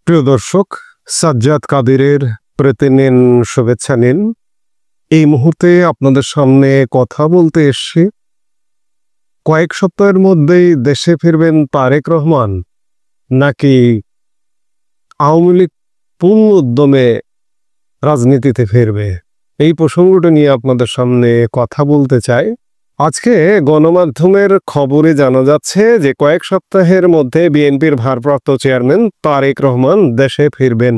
প্রিয় দর্শক, সাজ্জাদ কাদিরের প্রতি নিন শুভেচ্ছা নিন। এই মুহূর্তে আপনাদের সামনে কথা বলতে এসেছি। কয়েক সপ্তাহের মধ্যেই দেশে ফিরবেন তারেক রহমান, নাকি আওয়ামী লীগ পূর্ণ উদ্যমে রাজনীতিতে ফিরবে? এই প্রসঙ্গটা নিয়ে আপনাদের সামনে কথা বলতে চাই। আজকে গণমাধ্যমের খবরে জানা যাচ্ছে যে কয়েক সপ্তাহের মধ্যে বিএনপির ভারপ্রাপ্ত চেয়ারম্যান তারেক রহমান দেশে ফিরবেন।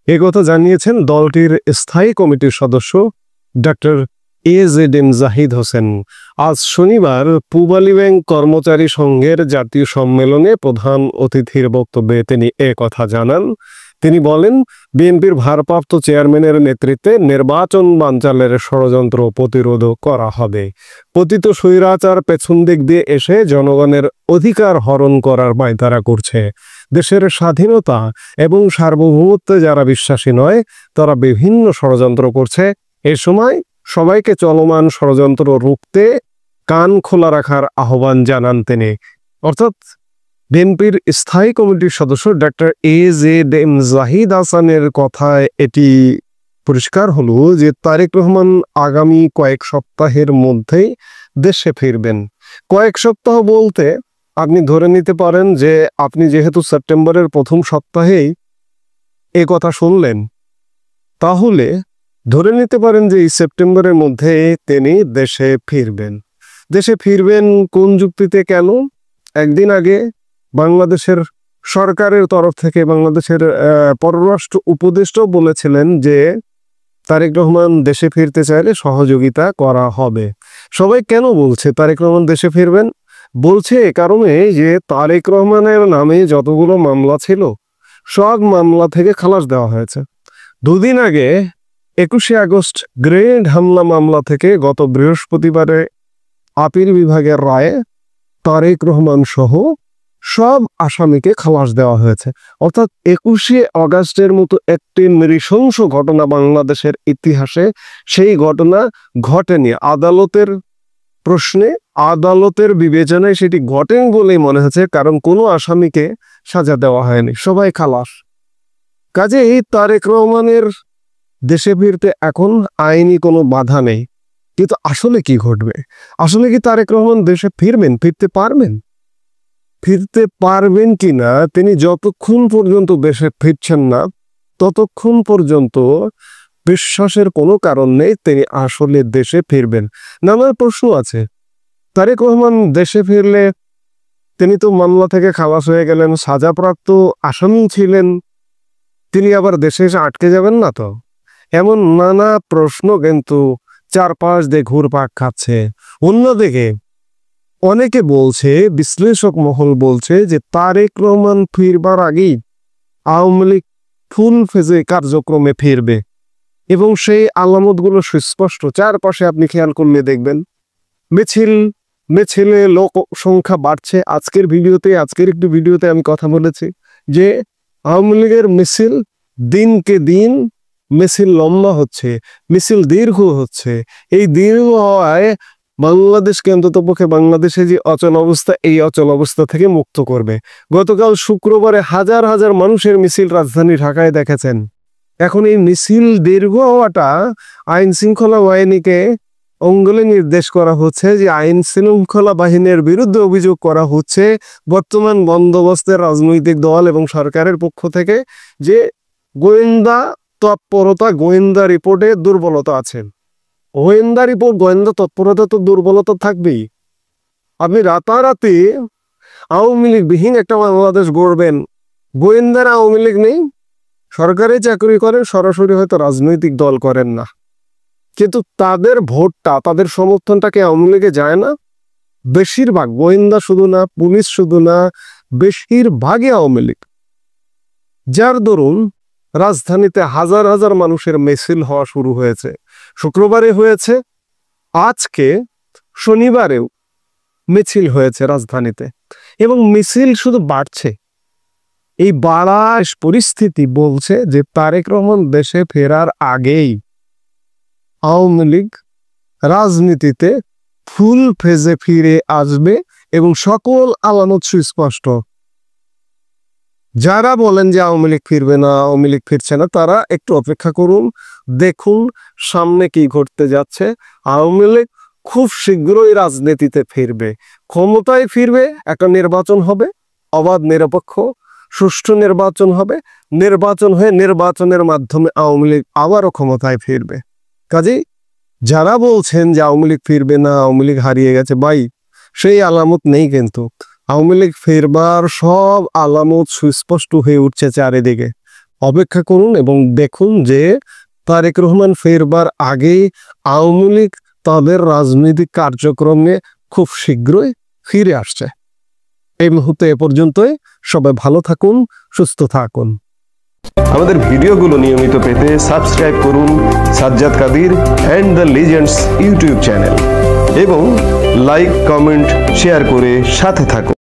এ কথা জানিয়েছেন দলটির স্থায়ী কমিটির সদস্য ডক্টর এজেডএম জাহিদ হোসেন। আজ শনিবার পূবালী ব্যাংক কর্মচারী সংঘের জাতীয় সম্মেলনে প্রধান অতিথির বক্তব্যে তিনি কথা জানান। তিনি বলেন, বিএনপির ভারপ্রাপ্ত চেয়ারম্যানের নেতৃত্বে নির্বাচন বানচালের ষড়যন্ত্র প্রতিরোধ করা হবে। পতিত স্বৈরাচার পেছন দিক দিয়ে এসে জনগণের অধিকার হরণ করার পায়তারা করছে। দেশের স্বাধীনতা এবং সার্বভৌমত্বে যারা বিশ্বাসী নয়, তারা বিভিন্ন ষড়যন্ত্র করছে। এ সময় সবাইকে চলমান ষড়যন্ত্র রুখতে কান খোলা রাখার আহ্বান জানান তিনি। অর্থাৎ বিএনপির স্থায়ী কমিটির সদস্য ডক্টর এজেডএম জাহিদ হাসানের কথায় এটি পরিষ্কার হলো যে তারেক রহমান আগামী কয়েক সপ্তাহের মধ্যেই দেশে ফিরবেন। কয়েক সপ্তাহ বলতে আপনি ধরে নিতে পারেন যে আপনি যেহেতু সেপ্টেম্বরের প্রথম সপ্তাহেই এ কথা শুনলেন, তাহলে ধরে নিতে পারেন যে এই সেপ্টেম্বরের মধ্যে তিনি দেশে ফিরবেন। দেশে ফিরবেন কোন যুক্তিতে, কেন? একদিন আগে বাংলাদেশের সরকারের তরফ থেকে বাংলাদেশের পররাষ্ট্র উপদেষ্টা বলেছিলেন যে তারেক রহমান দেশে ফিরতে চাইলে সহযোগিতা করা হবে। সবাই কেন বলছে তারেক রহমান দেশে ফিরবেন? বলছে এ কারণে যে তারেক রহমানের নামে যতগুলো মামলা ছিল সব মামলা থেকে খালাস দেওয়া হয়েছে। দুদিন আগে 21শে আগস্ট গ্রেনেড হামলা মামলা থেকে গত বৃহস্পতিবারে আপিল বিভাগের রায়ে তারেক রহমান সহ সব আসামিকে খালাস দেওয়া হয়েছে। অর্থাৎ 21শে আগস্টের মতো একটি নৃশংস ঘটনা বাংলাদেশের ইতিহাসে সেই ঘটনা ঘটেনি। আদালতের প্রশ্নে, আদালতের বিবেচনায় সেটি ঘটেনি বলেই মনে হচ্ছে, কারণ কোনো আসামিকে সাজা দেওয়া হয়নি, সবাই খালাস। কাজেই তারেক রহমানের দেশে ফিরতে এখন আইনি কোনো বাধা নেই। কিন্তু আসলে কি ঘটবে? আসলে কি তারেক রহমান দেশে ফিরবেন, ফিরতে পারবেন? ফিরতে পারবেন কিনা, তিনি যতক্ষণ পর্যন্ত দেশে ফিরছেন না ততক্ষণ পর্যন্ত বিশ্বাসের কোনো কারণ নেই তিনি আসলে দেশে ফিরবেন। নানান প্রশ্ন আছে। তারেক রহমান দেশে ফিরলে তিনি তো মামলা থেকে খালাস হয়ে গেলেন, সাজাপ্রাপ্ত আসামি ছিলেন, তিনি আবার দেশে এসে আটকে যাবেন না তো? এমন নানা প্রশ্ন কিন্তু চারপাশ দিয়ে ঘুরপাক খাচ্ছে। অন্যদিকে অনেকে বলছে, বিশ্লেষক মহল বলছে যে তারেক রহমান ফিরবার আগেই আওয়ামী লীগ ফুল ফেজে কার্যক্রমে ফিরবে এবং সেই আলামতগুলো সুস্পষ্ট। চারপাশে আপনি খেয়াল করলে দেখবেন মিছিলে লোক সংখ্যা বাড়ছে। আজকের একটি ভিডিওতে আমি কথা বলেছি যে আওয়ামী লীগের মিছিল দিনকে দিন মিছিল লম্বা হচ্ছে, মিছিল দীর্ঘ হচ্ছে। এই দীর্ঘ হওয়ায় বাংলাদেশকে অন্ততপক্ষে বাংলাদেশে যে অচল অবস্থা, এই অচল অবস্থা থেকে মুক্ত করবে। গতকাল শুক্রবারে হাজার হাজার মানুষের মিছিল রাজধানী ঢাকায় দেখেছেন। এখন এই মিছিল দীর্ঘ হওয়াটা আইন শৃঙ্খলা বাহিনীকে অঙ্গুলে নির্দেশ করা হচ্ছে যে আইন শৃঙ্খলা বাহিনীর বিরুদ্ধে অভিযোগ করা হচ্ছে বর্তমান বন্দোবস্তের রাজনৈতিক দল এবং সরকারের পক্ষ থেকে যে গোয়েন্দা তৎপরতা, গোয়েন্দা রিপোর্টে দুর্বলতা আছে। গোয়েন্দা রিপোর্ট, গোয়েন্দা তৎপরতা তো দুর্বলতা থাকবেই। আপনি রাতারাতি আওয়ামী লীগ বিহীন একটা বাংলাদেশ গড়বেন, গোয়েন্দারা আওয়ামী লীগ নেই, সরকারি চাকরি করেন, সরাসরি হয়তো রাজনৈতিক দল করেন না, কিন্তু তাদের ভোটটা, তাদের সমর্থনটাকে আওয়ামী লীগে যায় না। বেশিরভাগ গোয়েন্দা শুধু না, পুলিশ শুধু না, বেশিরভাগই আওয়ামী লীগ। যার দরুন রাজধানীতে হাজার হাজার মানুষের মিছিল হওয়া শুরু হয়েছে। শুক্রবারে হয়েছে, আজকে শনিবারেও মিছিল হয়েছে রাজধানীতে এবং মিছিল শুধু বাড়ছে। এই বাড়া পরিস্থিতি বলছে যে তারেক রহমান দেশে ফেরার আগেই আওয়ামী লীগ রাজনীতিতে ফুল ফেজে ফিরে আসবে এবং সকল আলামত সুস্পষ্ট। যারা বলেন যে আওয়ামী লীগ ফিরবে না, আওয়ামী লীগ ফিরছে না, তারা একটু অপেক্ষা করুন, দেখুন সামনে কি ঘটতে যাচ্ছে। আওয়ামী লীগ খুব শীঘ্রই রাজনীতিতে ফিরবে, ক্ষমতায় ফিরবে, একটা নির্বাচন হবে, অবাধ নিরপেক্ষ সুষ্ঠু নির্বাচন হবে, নির্বাচন হয়ে নির্বাচনের মাধ্যমে আওয়ামী লীগ আবারও ক্ষমতায় ফিরবে। কাজেই যারা বলছেন যে আওয়ামী লীগ ফিরবে না, আওয়ামী লীগ হারিয়ে গেছে, ভাই সেই আলামত নেই। কিন্তু আওয়ামী লীগ ফিরবার সব আলামত সুস্পষ্ট হয়ে উঠছে চারিদিকে। অপেক্ষা করুন এবং দেখুন যে তারেক রহমান ফিরবার আগেই আওয়ামী লীগ তাদের রাজনৈতিক কার্যক্রমে খুব শীঘ্রই ফিরে আসছে। এই মুহূর্তে এ পর্যন্তই। সবাই ভালো থাকুন, সুস্থ থাকুন। আমাদের ভিডিওগুলো নিয়মিত পেতে সাবস্ক্রাইব করুন Sajjad Kadir and the legends YouTube channel এবং লাইক, কমেন্ট, শেয়ার করে সাথে থাকুন।